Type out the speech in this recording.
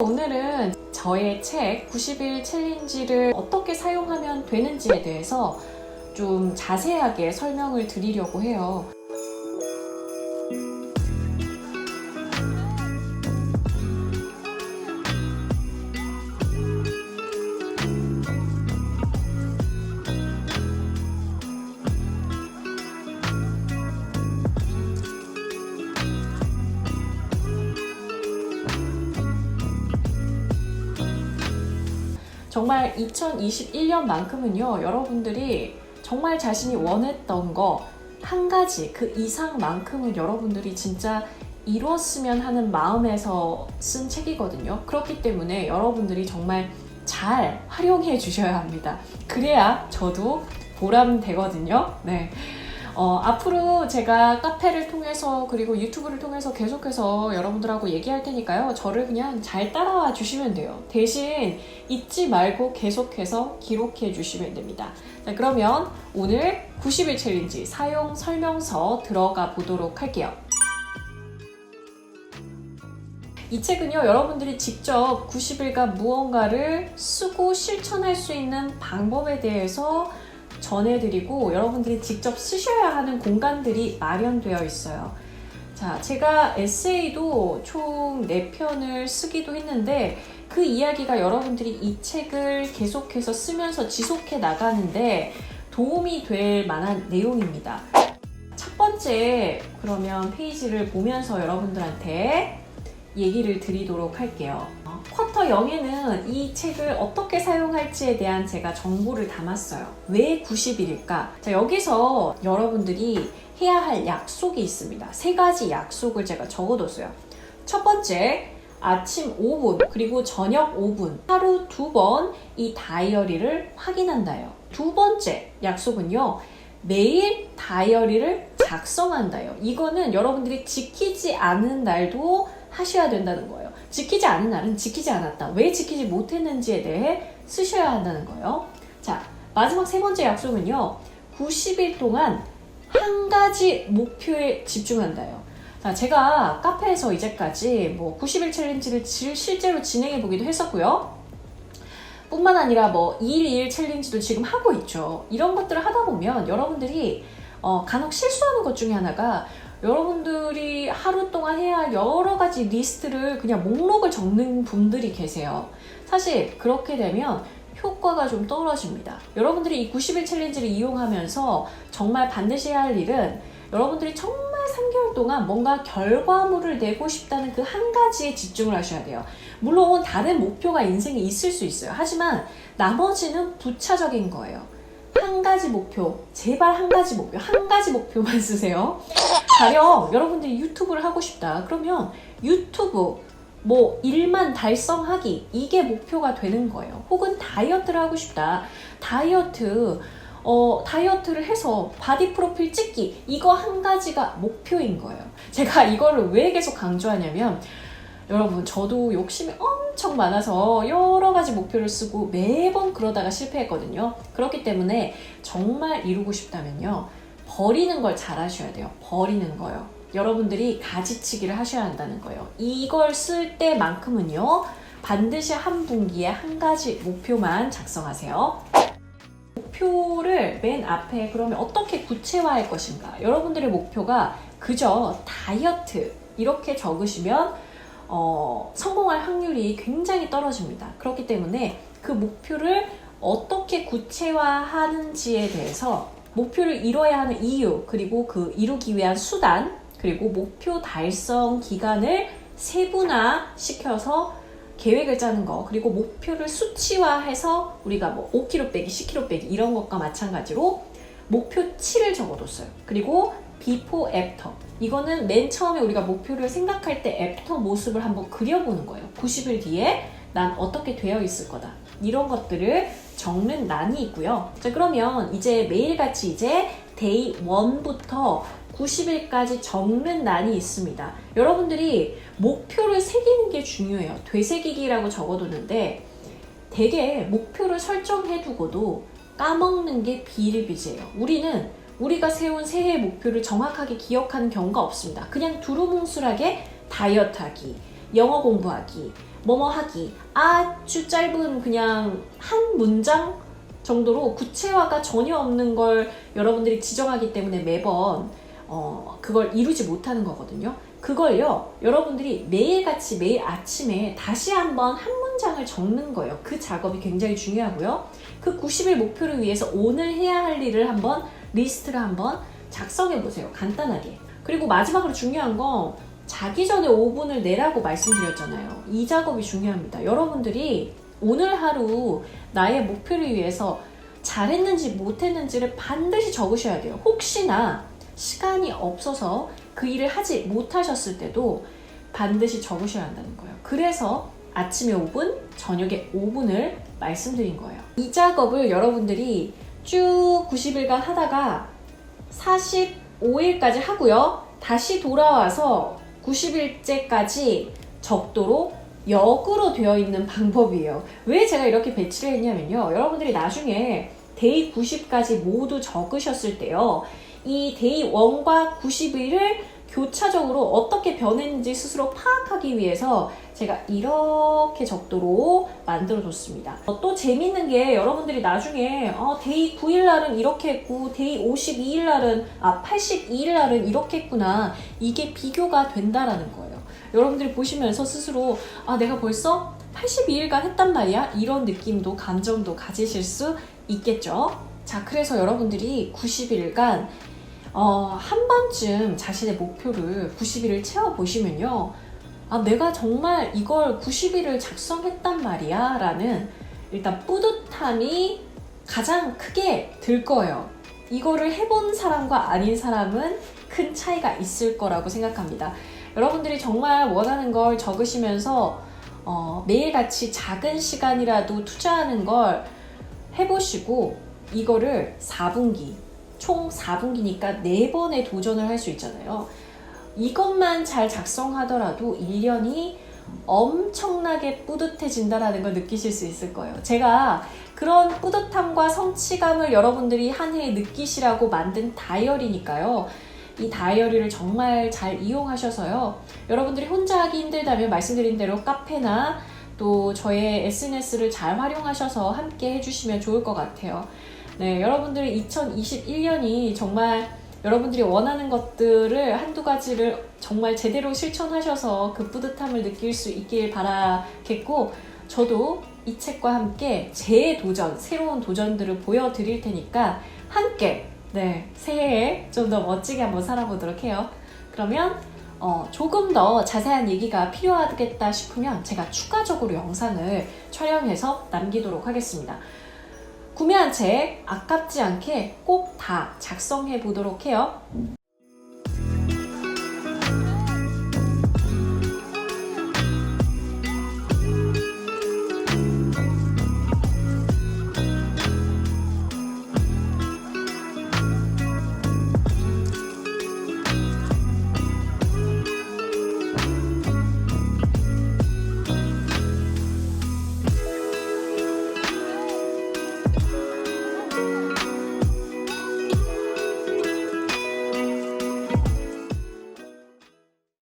오늘은 저의 책 90일 챌린지를 어떻게 사용하면 되는지에 대해서 좀 자세하게 설명을 드리려고 해요. 정말 2021년만큼은요, 여러분들이 정말 자신이 원했던 거 한 가지 그 이상만큼은 여러분들이 진짜 이뤘으면 하는 마음에서 쓴 책이거든요. 그렇기 때문에 여러분들이 정말 잘 활용해 주셔야 합니다. 그래야 저도 보람되거든요. 네. 앞으로 제가 카페를 통해서 그리고 유튜브를 통해서 계속해서 여러분들하고 얘기할 테니까요. 저를 그냥 잘 따라와 주시면 돼요. 대신 잊지 말고 계속해서 기록해 주시면 됩니다. 자, 그러면 오늘 90일 챌린지 사용 설명서 들어가 보도록 할게요. 이 책은요, 여러분들이 직접 90일간 무언가를 쓰고 실천할 수 있는 방법에 대해서 전해드리고 여러분들이 직접 쓰셔야 하는 공간들이 마련되어 있어요. 자, 제가 에세이도 총 4편을 쓰기도 했는데 그 이야기가 여러분들이 이 책을 계속해서 쓰면서 지속해 나가는데 도움이 될 만한 내용입니다. 첫 번째 그러면 페이지를 보면서 여러분들한테 얘기를 드리도록 할게요. 쿼터 0에는 이 책을 어떻게 사용할지에 대한 제가 정보를 담았어요. 왜 90일일까? 자, 여기서 여러분들이 해야 할 약속이 있습니다. 3가지 약속을 제가 적어뒀어요. 첫 번째, 아침 5분 그리고 저녁 5분 하루 2번 이 다이어리를 확인한다요. 두 번째 약속은요, 매일 다이어리를 작성한다요. 이거는 여러분들이 지키지 않은 날도 하셔야 된다는 거예요. 지키지 않은 날은 지키지 않았다. 왜 지키지 못했는지에 대해 쓰셔야 한다는 거예요. 자, 마지막 3번째 약속은요, 90일 동안 한 가지 목표에 집중한다요. 자, 제가 카페에서 이제까지 90일 챌린지를 실제로 진행해 보기도 했었고요. 뿐만 아니라 2일 챌린지도 지금 하고 있죠. 이런 것들을 하다 보면 여러분들이 간혹 실수하는 것 중에 하나가 여러분들이 하루 동안 해야 할 여러 가지 리스트를 그냥 목록을 적는 분들이 계세요. 사실 그렇게 되면 효과가 좀 떨어집니다. 여러분들이 이 90일 챌린지를 이용하면서 정말 반드시 해야 할 일은 여러분들이 정말 3개월 동안 뭔가 결과물을 내고 싶다는 그 한 가지에 집중을 하셔야 돼요. 물론 다른 목표가 인생에 있을 수 있어요. 하지만 나머지는 부차적인 거예요. 한 가지 목표, 제발 한 가지 목표만 쓰세요. 가령 여러분들이 유튜브를 하고 싶다. 그러면 유튜브 1만 달성하기, 이게 목표가 되는 거예요. 혹은 다이어트를 하고 싶다. 다이어트를 해서 바디 프로필 찍기, 이거 한 가지가 목표인 거예요. 제가 이거를 왜 계속 강조하냐면, 여러분, 저도 욕심이 엄청 많아서 여러 가지 목표를 쓰고 매번 그러다가 실패했거든요. 그렇기 때문에 정말 이루고 싶다면요, 버리는 걸 잘 하셔야 돼요. 버리는 거요. 여러분들이 가지치기를 하셔야 한다는 거예요. 이걸 쓸 때만큼은요, 반드시 한 분기에 한 가지 목표만 작성하세요. 목표를 맨 앞에 그러면 어떻게 구체화할 것인가? 여러분들의 목표가 그저 다이어트 이렇게 적으시면 성공할 확률이 굉장히 떨어집니다. 그렇기 때문에 그 목표를 어떻게 구체화하는지에 대해서 목표를 이뤄야 하는 이유, 그리고 그 이루기 위한 수단, 그리고 목표 달성 기간을 세분화시켜서 계획을 짜는 거, 그리고 목표를 수치화해서 우리가 5kg 빼기, 10kg 빼기 이런 것과 마찬가지로 목표치를 적어뒀어요. 그리고 비포 애프터, 이거는 맨 처음에 우리가 목표를 생각할 때 애프터 모습을 한번 그려보는 거예요. 90일 뒤에 난 어떻게 되어 있을 거다, 이런 것들을 적는 란이 있고요. 자, 그러면 이제 매일같이 이제 데이 1부터 90일까지 적는 란이 있습니다. 여러분들이 목표를 새기는 게 중요해요. 되새기기라고 적어뒀는데 되게 목표를 설정해두고도 까먹는 게 비일비재예요. 우리가 세운 새해 목표를 정확하게 기억하는 경우가 없습니다. 그냥 두루뭉술하게 다이어트하기, 영어 공부하기, 뭐뭐 하기. 아주 짧은 그냥 한 문장 정도로 구체화가 전혀 없는 걸 여러분들이 지정하기 때문에 매번 그걸 이루지 못하는 거거든요. 그걸요, 여러분들이 매일같이 매일 아침에 다시 한번 한 문장을 적는 거예요. 그 작업이 굉장히 중요하고요. 그 90일 목표를 위해서 오늘 해야 할 일을 한번 리스트를 한번 작성해 보세요. 간단하게. 그리고 마지막으로 중요한 건 자기 전에 5분을 내라고 말씀드렸잖아요. 이 작업이 중요합니다. 여러분들이 오늘 하루 나의 목표를 위해서 잘했는지 못했는지를 반드시 적으셔야 돼요. 혹시나 시간이 없어서 그 일을 하지 못하셨을 때도 반드시 적으셔야 한다는 거예요. 그래서 아침에 5분, 저녁에 5분을 말씀드린 거예요. 이 작업을 여러분들이 쭉 90일간 하다가 45일까지 하고요. 다시 돌아와서 90일째까지 적도록 역으로 되어 있는 방법이에요. 왜 제가 이렇게 배치를 했냐면요. 여러분들이 나중에 데이 90까지 모두 적으셨을 때요. 이 데이 1과 90일을 교차적으로 어떻게 변했는지 스스로 파악하기 위해서 제가 이렇게 적도록 만들어 줬습니다. 또 재밌는 게 여러분들이 나중에 데이 9일 날은 이렇게 했고 데이 52일 날은 82일 날은 이렇게 했구나. 이게 비교가 된다라는 거예요. 여러분들이 보시면서 스스로 내가 벌써 82일간 했단 말이야? 이런 느낌도 감정도 가지실 수 있겠죠. 자, 그래서 여러분들이 90일간 한 번쯤 자신의 목표를 90일을 채워보시면요. 내가 정말 이걸 90일을 작성했단 말이야 라는 일단 뿌듯함이 가장 크게 들 거예요. 이거를 해본 사람과 아닌 사람은 큰 차이가 있을 거라고 생각합니다. 여러분들이 정말 원하는 걸 적으시면서 매일같이 작은 시간이라도 투자하는 걸 해보시고 이거를 4분기, 총 4분기니까 4번의 도전을 할 수 있잖아요. 이것만 잘 작성하더라도 1년이 엄청나게 뿌듯해진다는 걸 느끼실 수 있을 거예요. 제가 그런 뿌듯함과 성취감을 여러분들이 한 해에 느끼시라고 만든 다이어리니까요. 이 다이어리를 정말 잘 이용하셔서요. 여러분들이 혼자 하기 힘들다면 말씀드린 대로 카페나 또 저의 SNS를 잘 활용하셔서 함께 해주시면 좋을 것 같아요. 네, 여러분들의 2021년이 정말 여러분들이 원하는 것들을 한두 가지를 정말 제대로 실천하셔서 그 뿌듯함을 느낄 수 있길 바라겠고, 저도 이 책과 함께 제 도전, 새로운 도전들을 보여드릴 테니까 함께 새해에 좀 더 멋지게 한번 살아보도록 해요. 그러면 조금 더 자세한 얘기가 필요하겠다 싶으면 제가 추가적으로 영상을 촬영해서 남기도록 하겠습니다. 구매한 책 아깝지 않게 꼭 다 작성해 보도록 해요.